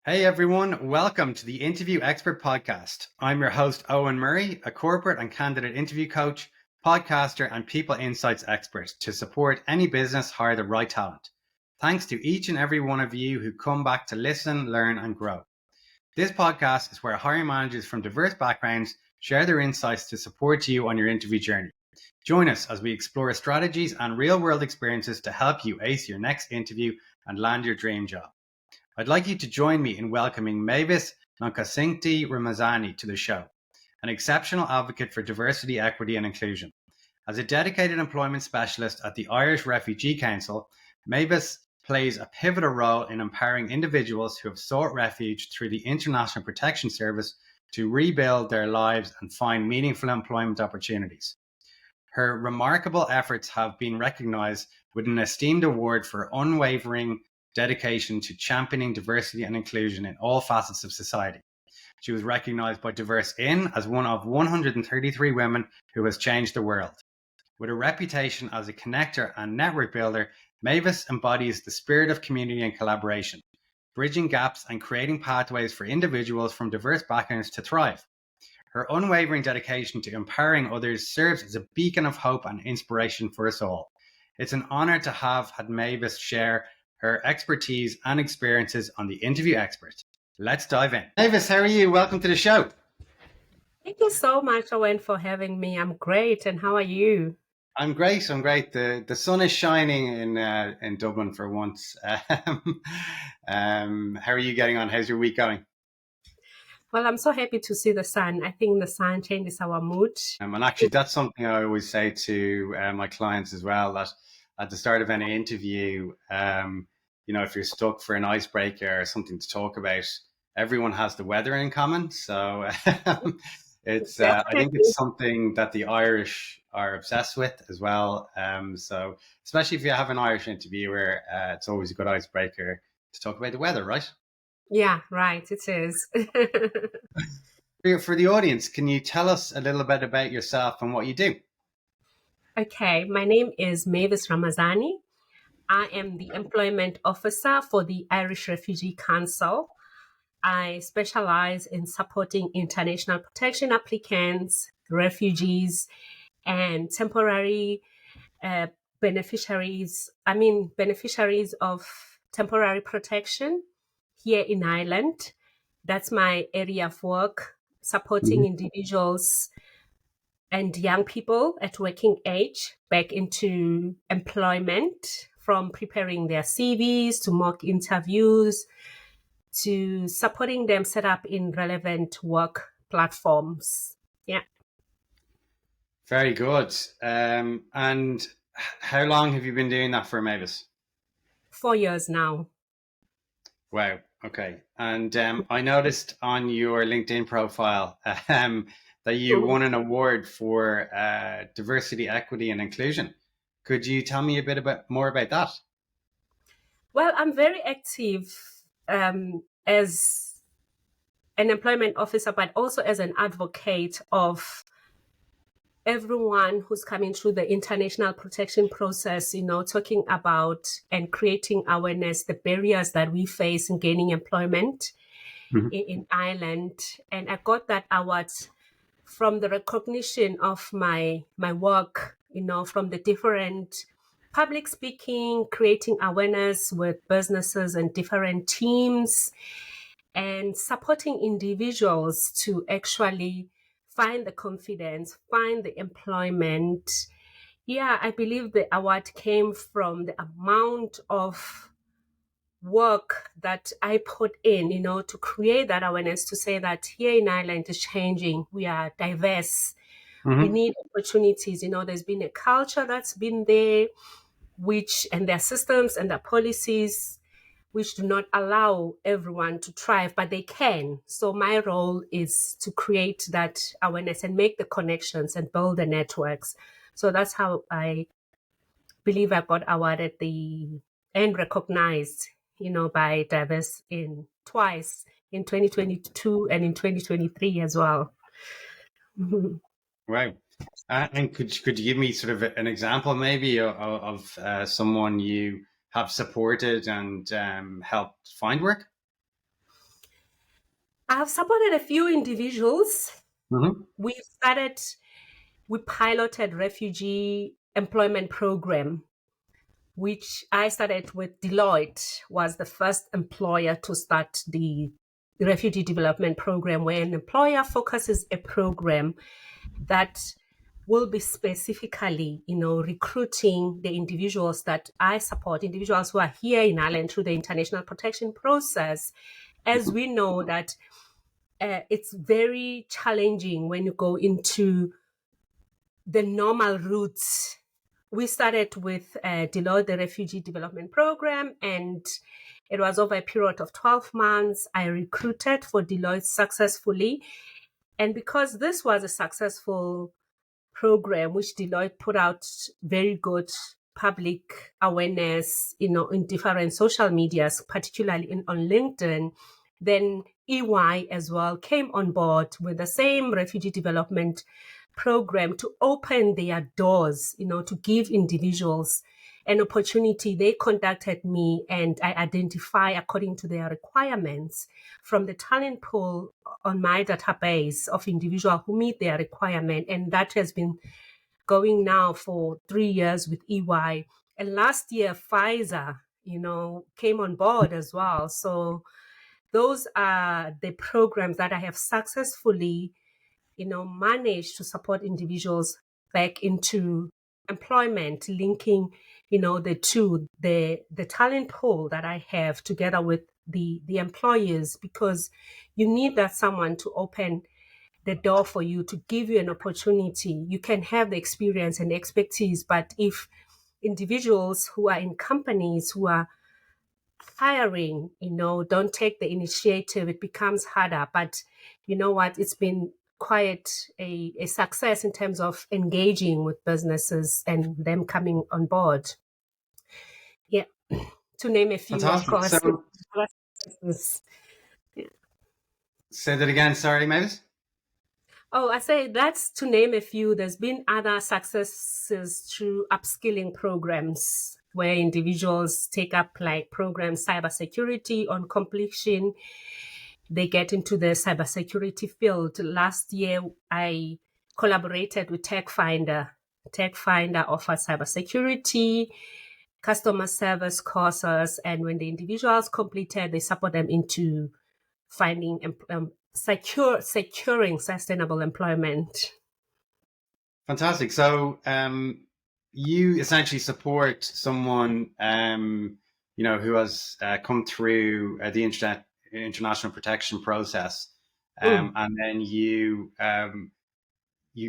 Hey everyone, welcome to the Interview Expert Podcast. I'm your host, Owen Murray, a corporate and candidate interview coach, podcaster, and people insights expert to support any business hire the right talent. Thanks to each and every one of you who come back to listen, learn, and grow. This podcast is where hiring managers from diverse backgrounds share their insights to support you on your interview journey. Join us as we explore strategies and real-world experiences to help you ace your next interview and land your dream job. I'd like you to join me in welcoming Mavis Nonkosinathi Ramazani to the show, an exceptional advocate for diversity, equity, and inclusion. As a dedicated employment specialist at the Irish Refugee Council, Mavis plays a pivotal role in empowering individuals who have sought refuge through the International Protection Service to rebuild their lives and find meaningful employment opportunities. Her remarkable efforts have been recognised with an esteemed award for unwavering dedication to championing diversity and inclusion in all facets of society. She was recognized by Diverse In as one of 133 women who has changed the world. With a reputation as a connector and network builder, Mavis embodies the spirit of community and collaboration, bridging gaps and creating pathways for individuals from diverse backgrounds to thrive. Her unwavering dedication to empowering others serves as a beacon of hope and inspiration for us all. It's an honor to have had Mavis share her expertise and experiences on the Interview Expert. Let's dive in. Mavis, how are you? Welcome to the show. Thank you so much, Owen, for having me. I'm great. And how are you? I'm great. The sun is shining in Dublin for once. How are you getting on? How's your week going? Well, I'm so happy to see the sun. I think the sun changes our mood. And actually, that's something I always say to my clients as well, that at the start of any interview, if you're stuck for an icebreaker or something to talk about, everyone has the weather in common. So it's I think it's something that the Irish are obsessed with as well. So especially if you have an Irish interviewer, it's always a good icebreaker to talk about the weather, right? Yeah, right. It is. For the audience, can you tell us a little bit about yourself and what you do? Okay, my name is Mavis Ramazani. I am the employment officer for the Irish Refugee Council. I specialize in supporting international protection applicants, refugees, and temporary beneficiaries of temporary protection here in Ireland. That's my area of work, supporting individuals and young people at working age back into employment, from preparing their CVs to mock interviews to supporting them set up in relevant work platforms. Yeah. Very good. And how long have you been doing that for, Mavis? 4 years now. Wow. Okay. And I noticed on your LinkedIn profile that you won an award for diversity, equity, and inclusion. Could you tell me a bit more about that? Well, I'm very active as an employment officer, but also as an advocate of everyone who's coming through the international protection process, talking about and creating awareness, the barriers that we face in gaining employment in Ireland. And I got that award from the recognition of my work, from the different public speaking, creating awareness with businesses and different teams, and supporting individuals to actually find the confidence, find the employment. Yeah, I believe the award came from the amount of work that I put in, to create that awareness, to say that here in Ireland is changing. We are diverse. We need opportunities. There's been a culture that's been there, and their systems and their policies which do not allow everyone to thrive, but they can. So my role is to create that awareness and make the connections and build the networks. So that's how I believe I got awarded and recognized, by Diverse In twice, in 2022 and in 2023 as well. Right. And could you give me sort of an example maybe of someone you have supported and helped find work? I've supported a few individuals. Mm-hmm. We piloted refugee employment program, which I started with. Deloitte was the first employer to start the refugee development program, where an employer focuses a program that will be specifically, recruiting the individuals that I support, individuals who are here in Ireland through the international protection process. As we know that it's very challenging when you go into the normal routes. We started with Deloitte, the Refugee Development Program, and it was over a period of 12 months. I recruited for Deloitte successfully. And because this was a successful program, which Deloitte put out very good public awareness, in different social medias, particularly on LinkedIn, then EY as well came on board with the same refugee development program to open their doors, to give individuals an opportunity. They contacted me and I identify according to their requirements from the talent pool on my database of individuals who meet their requirement. And that has been going now for 3 years with EY. And last year, Pfizer, came on board as well. So those are the programs that I have successfully manage to support individuals back into employment, linking, the two, the talent pool that I have together with the employers, because you need that someone to open the door for you, to give you an opportunity. You can have the experience and the expertise, but if individuals who are in companies who are hiring, don't take the initiative, it becomes harder. But you know what? It's been quite a success in terms of engaging with businesses and them coming on board. Yeah, to name a few, of Fantastic. course. So Yeah. say that again. Sorry, Mavis. Oh, I say that's to name a few. There's been other successes through upskilling programs where individuals take up like programs, cybersecurity on completion. They get into the cybersecurity field. Last year, I collaborated with TechFinder. TechFinder offers cybersecurity, customer service courses, and when the individuals completed, they support them into finding securing sustainable employment. Fantastic. So, you essentially support someone, who has come through the international protection process, Mm, and then you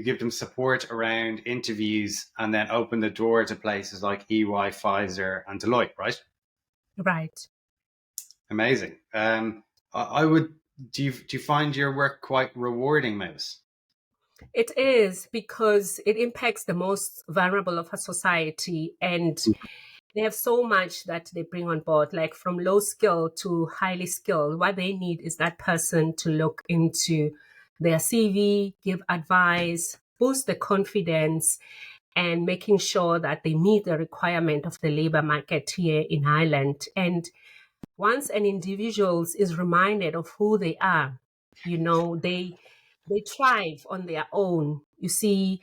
give them support around interviews, and then open the door to places like EY, Pfizer, and Deloitte. Right? right. Amazing. I would. Do you find your work quite rewarding, Mavis? It is because it impacts the most vulnerable of our society, and they have so much that they bring on board, like from low skill to highly skilled. What they need is that person to look into their CV, give advice, boost the confidence, and making sure that they meet the requirement of the labor market here in Ireland. And once an individual is reminded of who they are, they thrive on their own. You see,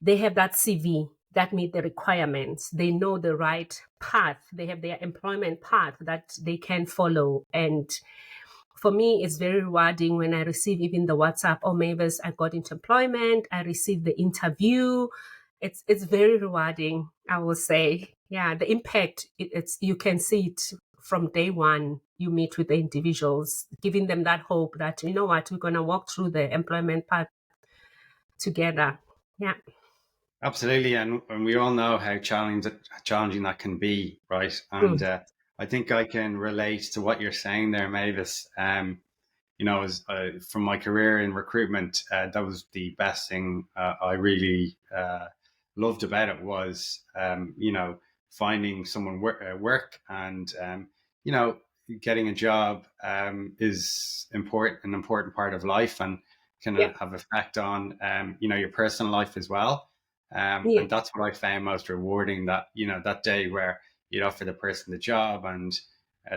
they have that CV that meet the requirements. They know the right path. They have their employment path that they can follow. And for me, it's very rewarding when I receive even the WhatsApp, oh, Mavis, I got into employment. I received the interview. It's very rewarding, I will say. Yeah, the impact, it's you can see it from day one. You meet with the individuals, giving them that hope that, you know what, we're going to walk through the employment path together. Yeah. Absolutely, and we all know how challenging that can be, right? And Mm. I think I can relate to what you're saying there, Mavis. As from my career in recruitment, that was the best thing I really loved about it was, finding someone work and getting a job is an important part of life and can Yeah. have effect on your personal life as well. Yeah. And that's what I found most rewarding, that that day where you offer the person the job and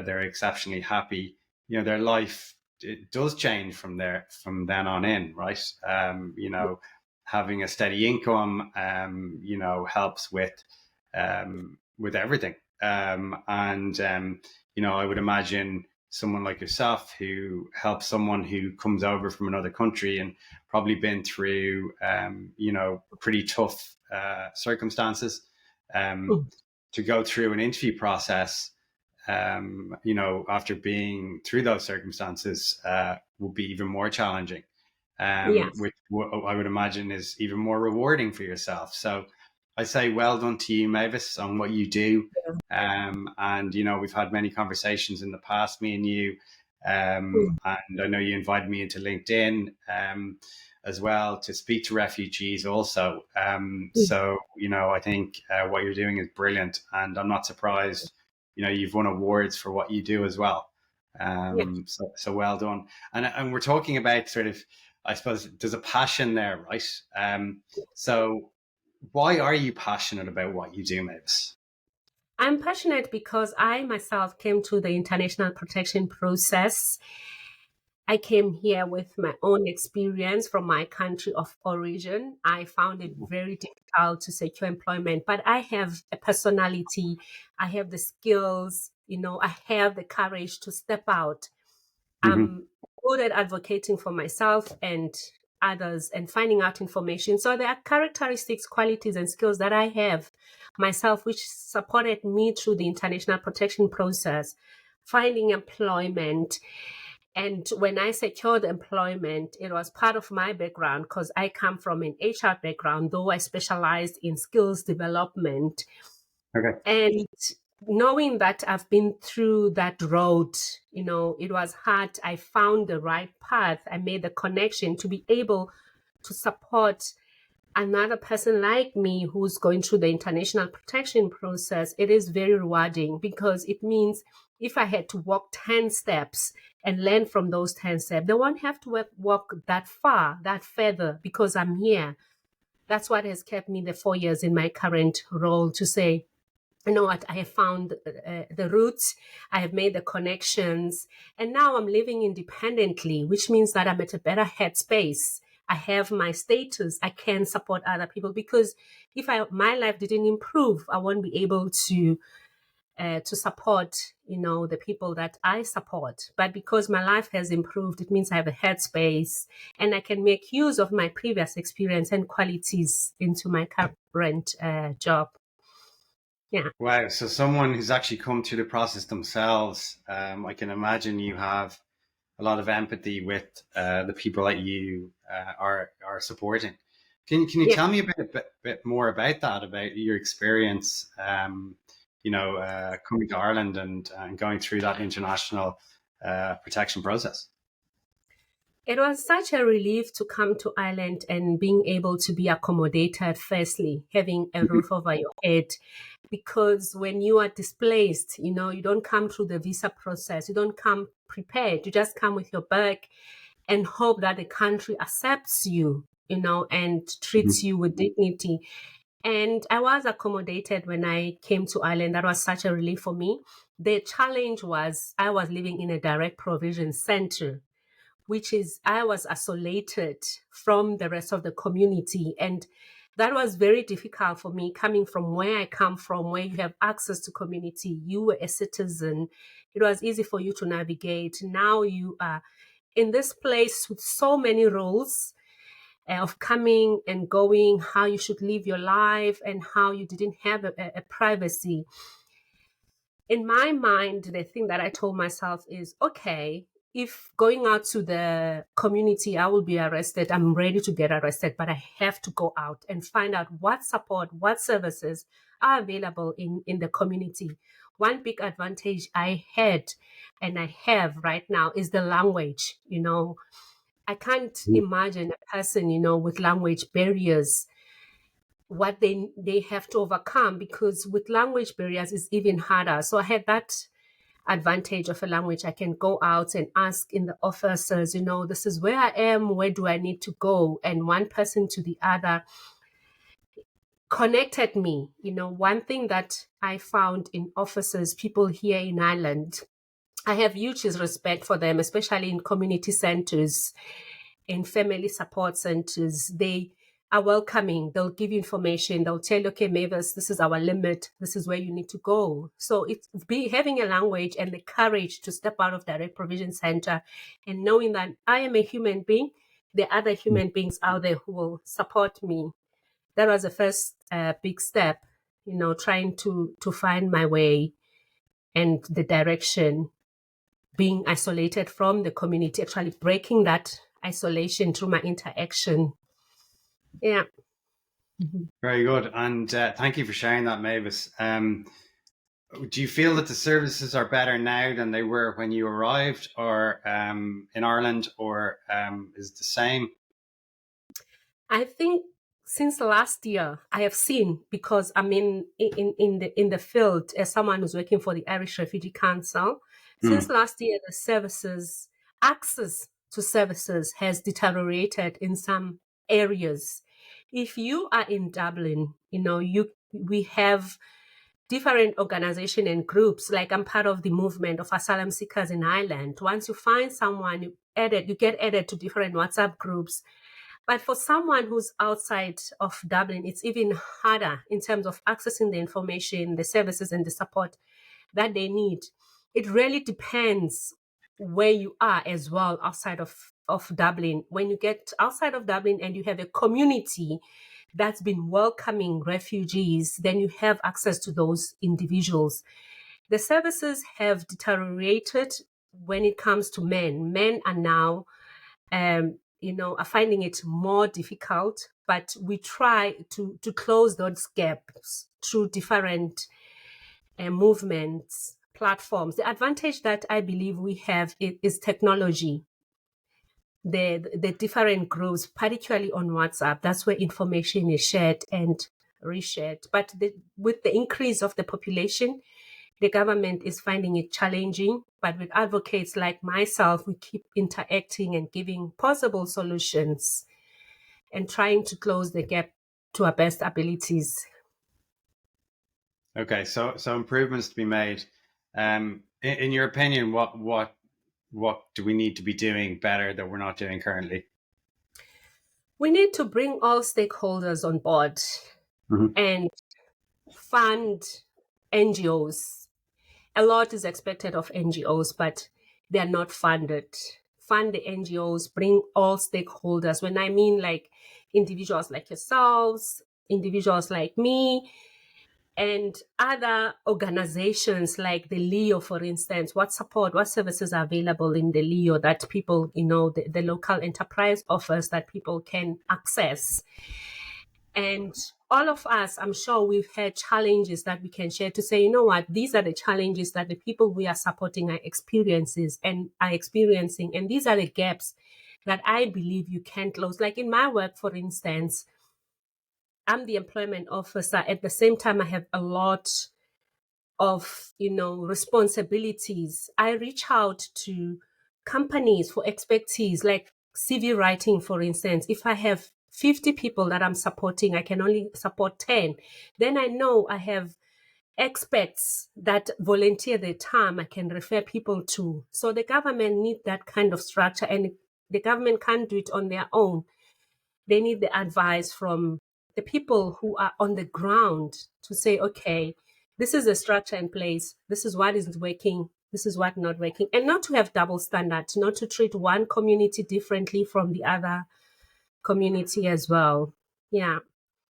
they're exceptionally happy. Their life it does change from then on in, right? Having a steady income, helps with everything. I would imagine someone like yourself who helps someone who comes over from another country and probably been through, pretty tough circumstances, Mm. to go through an interview process, after being through those circumstances, will be even more challenging, Yes. which I would imagine is even more rewarding for yourself. So I say well done to you, Mavis, on what you do. And we've had many conversations in the past, me and you, Mm. and I know you invited me into LinkedIn, as well, to speak to refugees also. Mm. I think what you're doing is brilliant, and I'm not surprised. You've won awards for what you do as well. Yeah. So well done. And we're talking about sort of, I suppose, there's a passion there, right? So why are you passionate about what you do, Mavis? I'm passionate because I myself came to the international protection process. I came here with my own experience from my country of origin. I found it very difficult to secure employment, but I have a personality, I have the skills, I have the courage to step out. Mm-hmm. I'm good at advocating for myself and others and finding out information. So there are characteristics, qualities, and skills that I have myself, which supported me through the international protection process, finding employment. And when I secured employment, it was part of my background because I come from an HR background, though I specialized in skills development. Okay. And knowing that I've been through that road, it was hard. I found the right path. I made the connection to be able to support another person like me who's going through the international protection process. It is very rewarding because it means if I had to walk 10 steps and learn from those 10 steps, they won't have to walk that far, that further, because I'm here. That's what has kept me the 4 years in my current role to say, you know what, I have found the roots, I have made the connections, and now I'm living independently, which means that I'm at a better headspace. I have my status, I can support other people, because if my life didn't improve, I won't be able to support, the people that I support. But because my life has improved, it means I have a headspace and I can make use of my previous experience and qualities into my current job. Yeah. Wow. So someone who's actually come through the process themselves, I can imagine you have a lot of empathy with the people that you are supporting. Can you Yeah. tell me a bit more about that, about your experience, coming to Ireland and going through that international protection process? It was such a relief to come to Ireland and being able to be accommodated, firstly, having a roof over your head. Because when you are displaced, you don't come through the visa process, you don't come prepared, you just come with your bag and hope that the country accepts you, and treats Mhm. you with dignity. And I was accommodated when I came to Ireland. That was such a relief for me. The challenge was I was living in a direct provision center, which is I was isolated from the rest of the community. And that was very difficult for me coming from where I come from, where you have access to community. You were a citizen. It was easy for you to navigate. Now you are in this place with so many rules of coming and going, how you should live your life, and how you didn't have a privacy. In my mind, the thing that I told myself is, okay, if going out to the community, I will be arrested. I'm ready to get arrested, but I have to go out and find out what support, what services are available in the community. One big advantage I had and I have right now is the language. I can't imagine a person, with language barriers, what they have to overcome, because with language barriers it's even harder. So I had that advantage of a language. I can go out and ask in the offices, this is where I am, where do I need to go? And one person to the other connected me. One thing that I found in offices, people here in Ireland, I have huge respect for them, especially in community centers, in family support centers. They are welcoming. They'll give you information. They'll tell you, okay, Mavis, this is our limit. This is where you need to go. So it's having a language and the courage to step out of direct provision center and knowing that I am a human being. There are other human beings out there who will support me. That was the first big step, trying to find my way and the direction, being isolated from the community, actually breaking that isolation through my interaction. Yeah. Very good. And thank you for sharing that, Mavis. Do you feel that the services are better now than they were when you arrived, or in Ireland, or is it the same? I think since last year, I have seen, because I'm in the field as someone who's working for the Irish Refugee Council. Since last year, the services, access to services has deteriorated in some areas. If you are in Dublin, we have different organizations and groups. Like I'm part of the movement of asylum seekers in Ireland. Once you find someone, you get added to different WhatsApp groups. But for someone who's outside of Dublin, it's even harder in terms of accessing the information, the services, and the support that they need. It really depends where you are as well outside of Dublin. When you get outside of Dublin and you have a community that's been welcoming refugees, then you have access to those individuals. The services have deteriorated when it comes to men. Men are now are finding it more difficult, but we try to close those gaps through different movements, platforms. The advantage that I believe we have is technology. The different groups, particularly on WhatsApp, that's where information is shared and reshared. But with the increase of the population, the government is finding it challenging, but with advocates like myself, we keep interacting and giving possible solutions and trying to close the gap to our best abilities. Okay, so improvements to be made. In your opinion, what do we need to be doing better that we're not doing currently? We need to bring all stakeholders on board and fund NGOs. A lot is expected of NGOs, but they are not funded. Fund the NGOs, bring all stakeholders. When I mean like individuals like yourselves, individuals like me, and other organizations like the LEO, for instance, what services are available in the LEO that people, the local enterprise offers that people can access. And all of us, I'm sure we've had challenges that we can share to say, you know what, these are the challenges that the people we are supporting are experiencing, and these are the gaps that I believe you can close. Like in my work, for instance, I'm the employment officer. At the same time, I have a lot of, responsibilities. I reach out to companies for expertise, like CV writing, for instance. If I have 50 people that I'm supporting, I can only support 10. Then I know I have experts that volunteer their time I can refer people to. So the government needs that kind of structure, and the government can't do it on their own. They need the advice from the people who are on the ground to say, okay, this is the structure in place. This is what is working. This is what not working. And not to have double standards, not to treat one community differently from the other community as well. Yeah.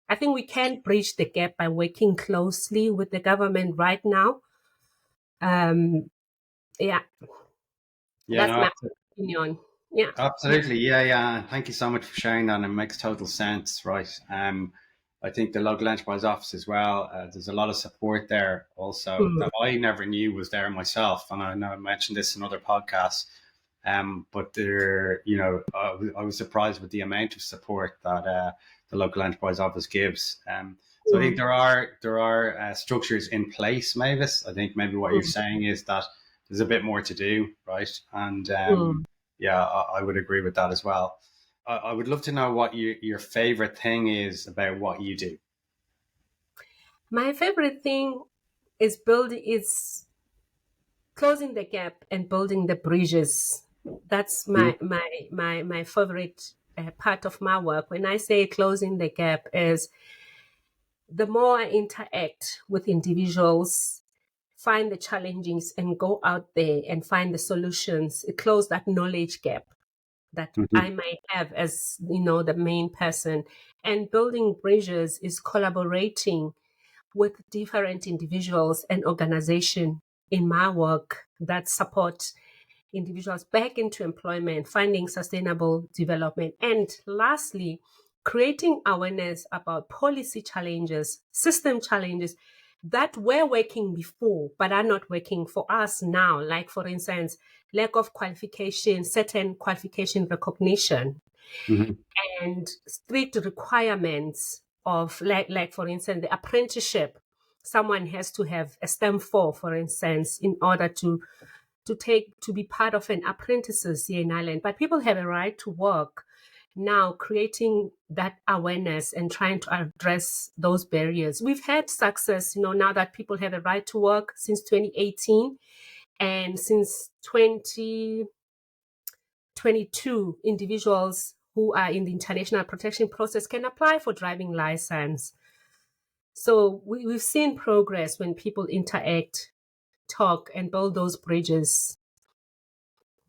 I think we can bridge the gap by working closely with the government right now. Yeah. Yeah, That's no, my opinion. Yeah. absolutely. Yeah. Thank you so much for sharing that. And it makes total sense, right? I think the local enterprise office as well. There's a lot of support there also that I never knew was there myself, and I know I mentioned this in other podcasts. But there, I was surprised with the amount of support that the local enterprise office gives. So I think there are structures in place, Mavis. I think maybe what you're saying is that there's a bit more to do, right? And yeah, I would agree with that as well. I would love to know what your favorite thing is about what you do. My favorite thing is closing the gap and building the bridges. That's my favorite part of my work. When I say closing the gap, is the more I interact with individuals, find the challenges and go out there and find the solutions, it close that knowledge gap that Mhm. I might have as, the main person. And building bridges is collaborating with different individuals and organization in my work that support individuals back into employment, finding sustainable development. And lastly, creating awareness about policy challenges, system challenges that were working before but are not working for us now. Like, for instance, lack of qualification, certain qualification recognition, Mhm. and strict requirements of, like for instance, the apprenticeship. Someone has to have a STEM 4, for instance, in order to be part of an apprentices here in Ireland. But people have a right to work. Now, creating that awareness and trying to address those barriers. We've had success, now that people have a right to work since 2018, and since 2022, individuals who are in the international protection process can apply for driving license. So we've seen progress when people interact, talk, and build those bridges.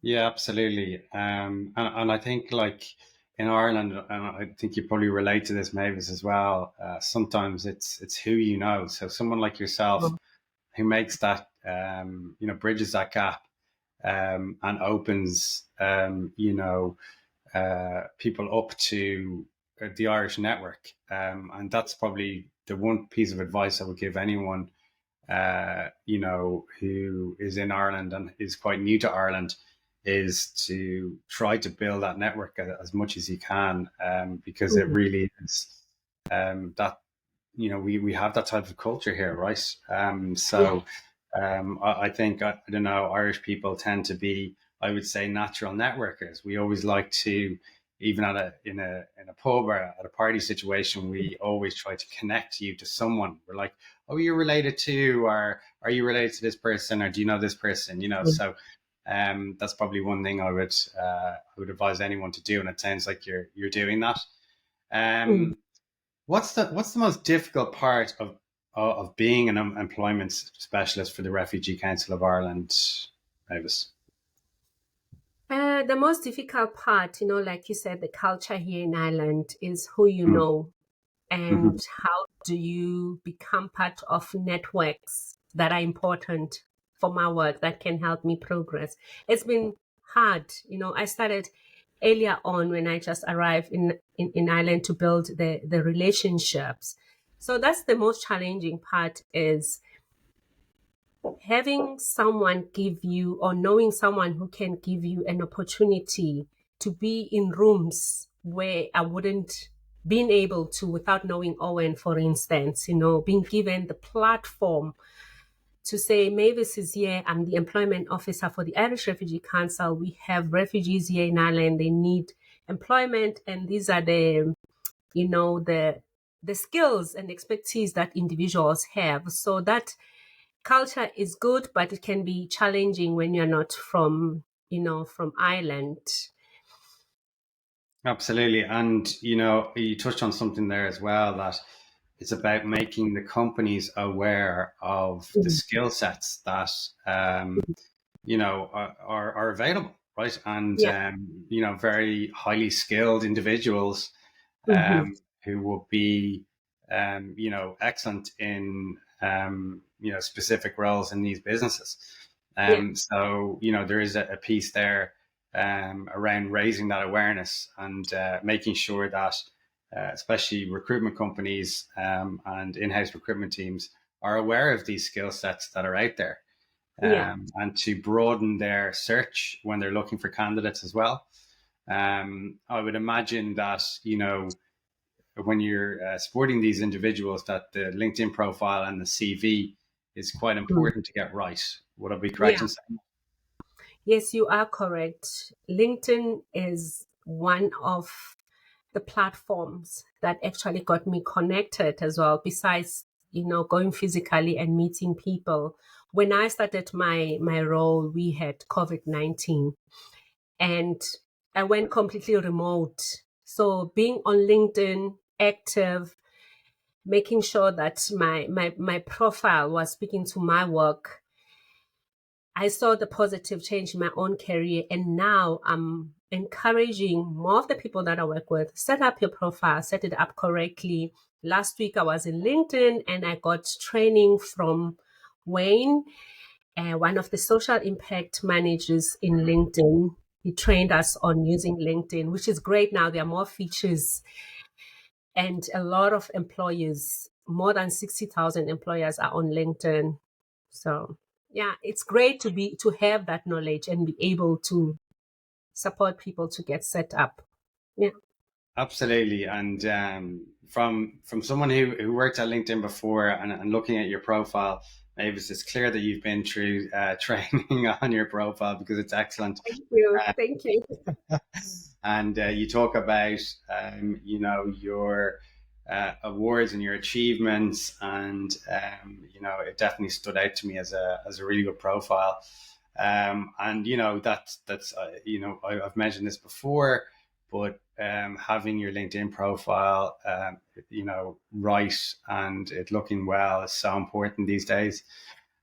Yeah, absolutely. And I think like in Ireland, and I think you probably relate to this, Mavis, as well. Sometimes it's who you know. So someone like yourself who makes that, bridges that gap, and opens, people up to the Irish network. And that's probably the one piece of advice I would give anyone, who is in Ireland and is quite new to Ireland, is to try to build that network as much as you can, because it Mm. really is, that, we have that type of culture here, right? Yeah. I think, I don't know, Irish people tend to be, I would say, natural networkers. We always like to, even in a pub or at a party situation, we always try to connect you to someone. We're like, oh, you're related to, or are you related to this person, or do you know this person? So that's probably one thing I would advise anyone to do, and it sounds like you're doing that. Mm. Um, what's the most difficult part of being an employment specialist for the Refugee Council of Ireland, Mavis? The most difficult part, like you said, the culture here in Ireland is who you Mm. know and Mhm. how do you become part of networks that are important for my work that can help me progress. It's been hard. I started earlier on when I just arrived in Ireland to build the relationships. So that's the most challenging part, is having someone give you, or knowing someone who can give you an opportunity to be in rooms where I wouldn't been able to without knowing Owen, for instance, being given the platform to say, Mavis is here, I'm the employment officer for the Irish Refugee Council. We have refugees here in Ireland, they need employment, and these are the skills and expertise that individuals have. So that culture is good, but it can be challenging when you're not from Ireland. Absolutely. And, you touched on something there as well, that it's about making the companies aware of the Mm. skill sets that, are available, right? And, Yeah. very highly skilled individuals, Hmm. who will be, excellent in, specific roles in these businesses. Yeah. So, there is a piece there, around raising that awareness and making sure that, especially recruitment companies, and in-house recruitment teams are aware of these skill sets that are out there, Yeah. and to broaden their search when they're looking for candidates as well. I would imagine that, when you're supporting these individuals, that the LinkedIn profile and the CV is quite Mm. important to get right. Would I be correct Yeah. in saying Yes, you are correct. LinkedIn is one of the platforms that actually got me connected as well, besides, going physically and meeting people. when I started my role, we had COVID-19 and I went completely remote. So being on LinkedIn, active, making sure that my profile was speaking to my work, I saw the positive change in my own career. And now I'm encouraging more of the people that I work with, set up your profile, set it up correctly. Last week I was in LinkedIn and I got training from Wayne, one of the social impact managers in LinkedIn. He trained us on using LinkedIn, which is great now. There are more features and a lot of employers, more than 60,000 employers are on LinkedIn. So yeah, it's great to have that knowledge and be able to support people to get set up. Yeah. Absolutely. And from someone who worked at LinkedIn before and looking at your profile, Mavis, it's clear that you've been through training on your profile because it's excellent. Thank you. Thank you. And you talk about, your awards and your achievements, and it definitely stood out to me as a really good profile. And that's I've mentioned this before, but having your LinkedIn profile, right and it looking well is so important these days.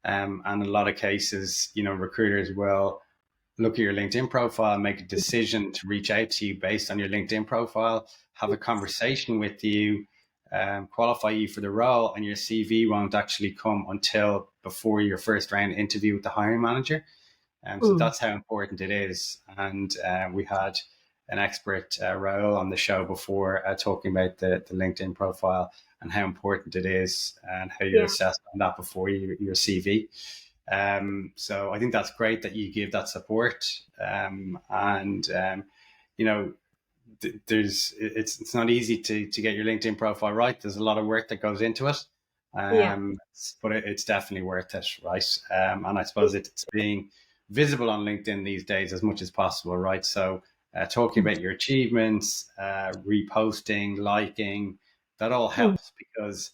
And in a lot of cases, recruiters will look at your LinkedIn profile, make a decision to reach out to you based on your LinkedIn profile, have a conversation with you, qualify you for the role, and your CV won't actually come until before your first round interview with the hiring manager. So that's how important it is. And we had an expert, Raul, on the show before talking about the LinkedIn profile and how important it is and how you're Yeah. assessed on that before your CV. So I think that's great that you give that support. It's not easy to get your LinkedIn profile right. There's a lot of work that goes into it. Yeah. But it's definitely worth it, right? And I suppose it's being visible on LinkedIn these days as much as possible, right? So talking about your achievements, reposting, liking, that all helps because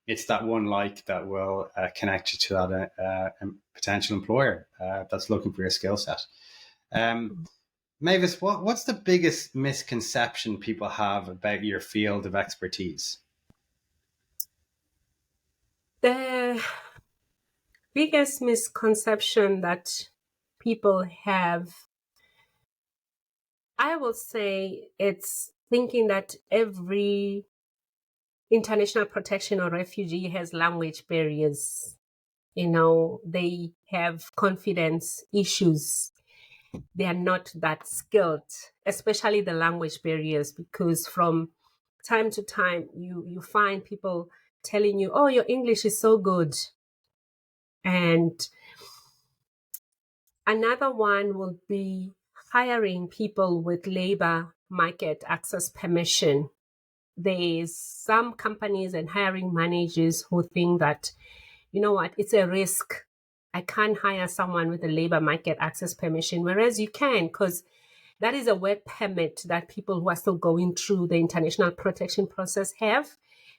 it's that one like that will connect you to that potential employer that's looking for your skill set. Mavis, what's the biggest misconception people have about your field of expertise? The biggest misconception that people have, I will say, it's thinking that every international protection or refugee has language barriers. They have confidence issues. They are not that skilled, especially the language barriers, because from time to time you find people telling you, oh, your English is so good. And another one will be hiring people with labor market access permission. There's some companies and hiring managers who think that, you know what, it's a risk. I can't hire someone with a labor market access permission, whereas you can, because that is a work permit that people who are still going through the international protection process have.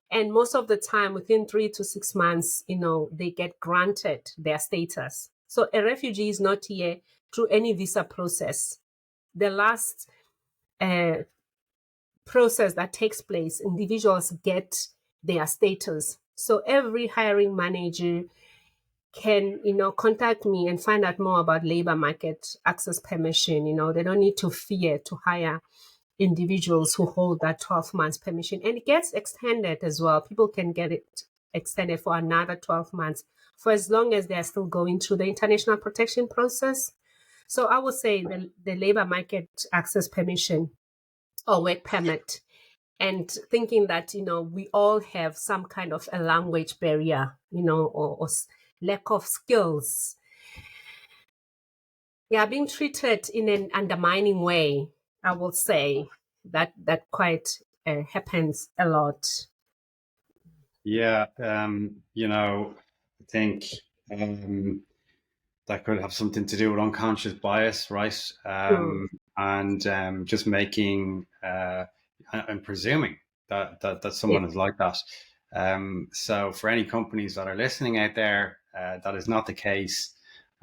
And most of the time, within 3 to 6 months, they get granted their status. So a refugee is not here through any visa process. The last process that takes place, individuals get their status. So every hiring manager can, contact me and find out more about labor market access permission. They don't need to fear to hire individuals who hold that 12 months permission. And it gets extended as well. People can get it extended for another 12 months for as long as they're still going through the international protection process. So I would say the labor market access permission or work permit, and thinking that, we all have some kind of a language barrier, or lack of skills. Yeah, being treated in an undermining way, I will say that quite happens a lot. Yeah, I think that could have something to do with unconscious bias, right? Mm. And just making and presuming that Yeah. someone is like that. So for any companies that are listening out there, that is not the case.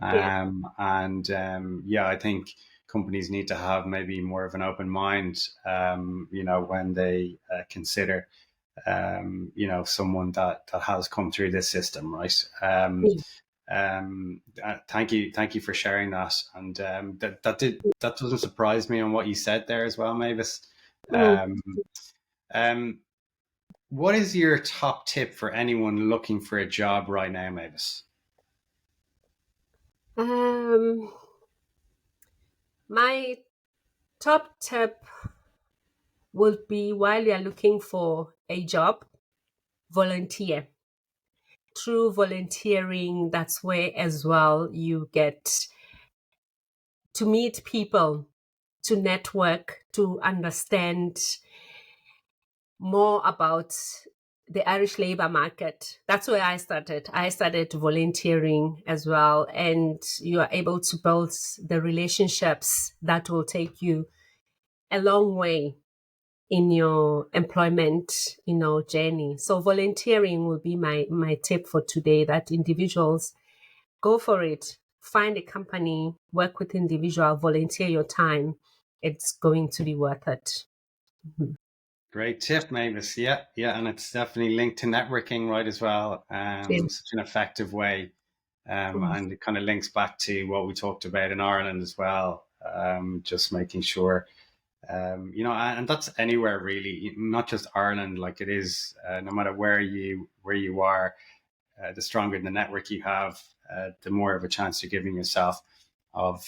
Yeah. I think companies need to have maybe more of an open mind, when they consider, someone that has come through this system, right? Thank you for sharing that, and that doesn't surprise me on what you said there as well, Mavis. Mm. Um, um, what is your top tip for anyone looking for a job right now, Mavis? Um, my top tip would be, while you're looking for a job, volunteer. Through volunteering, that's where as well you get to meet people, to network, to understand more about the Irish labor market. That's where I started. I started volunteering as well. And you are able to build the relationships that will take you a long way in your employment, journey. So volunteering will be my tip for today, that individuals go for it. Find a company, work with individual, volunteer your time. It's going to be worth it. Mhm. Great tip, Mavis. Yeah, and it's definitely linked to networking, right, as well. Yeah. Such an effective way, Mm. and it kind of links back to what we talked about in Ireland as well. Just making sure, and that's anywhere really, not just Ireland. Like it is, no matter where you are, the stronger the network you have, the more of a chance you're giving yourself of,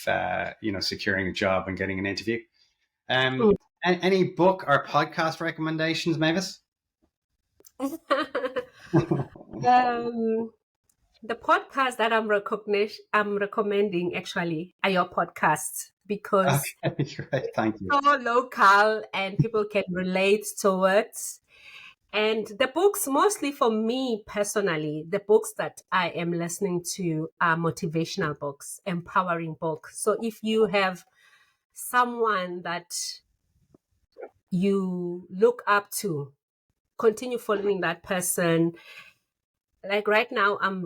securing a job and getting an interview. Um, any book or podcast recommendations, Mavis? um, the podcast that I'm recommending actually are your podcasts, because Okay, great. Thank you. so local and people can relate towards. And the books, mostly for me personally, the books that I am listening to are motivational books, empowering books. So if you have someone that you look up to, continue following that person. Like right now, I'm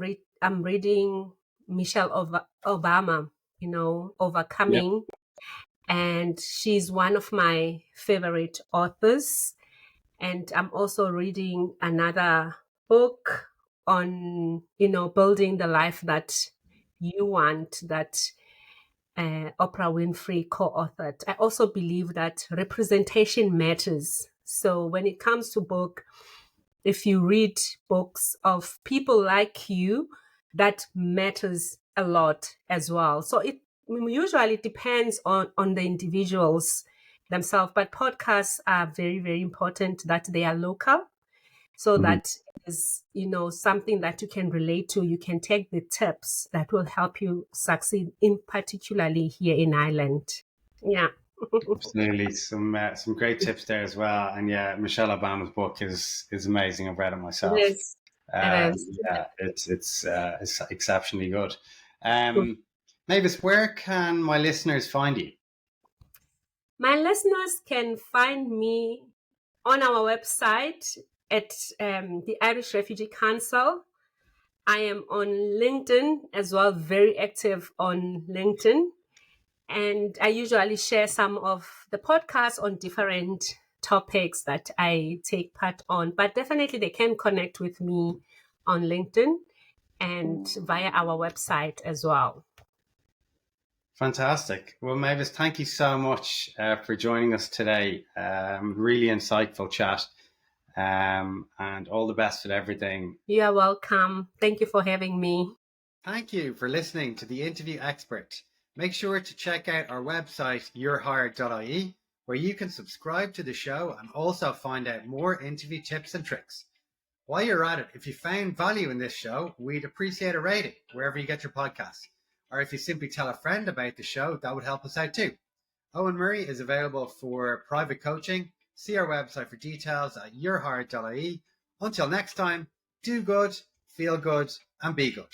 reading Michelle Obama, Yeah. Overcoming, and she's one of my favorite authors. And I'm also reading another book on, building the life that you want, that Oprah Winfrey co-authored. I also believe that representation matters. So when it comes to book, if you read books of people like you, that matters a lot as well. So it usually depends on the individuals themselves, but podcasts are very, very important that they are local. So Mhm. that is, something that you can relate to. You can take the tips that will help you succeed, in particularly here in Ireland. Yeah. Absolutely. Some great tips there as well. And yeah, Michelle Obama's book is amazing. I've read it It myself. is. It is. Yeah, it's exceptionally good. Um, Mavis, where can my listeners find you? My listeners can find me on our website at the Irish Refugee Council. I am on LinkedIn as well, very active on LinkedIn. And I usually share some of the podcasts on different topics that I take part on. But definitely they can connect with me on LinkedIn and via our website as well. Fantastic. Well, Mavis, thank you so much for joining us today. Really insightful chat. And all the best with everything. You are welcome. Thank you for having me. Thank you for listening to The Interview Expert. Make sure to check out our website, yourhired.ie, where you can subscribe to the show and also find out more interview tips and tricks. While you're at it, if you found value in this show, we'd appreciate a rating wherever you get your podcasts. Or if you simply tell a friend about the show, that would help us out too. Owen Murray is available for private coaching. See our website for details at yourhired.ie. Until next time, do good, feel good, and be good.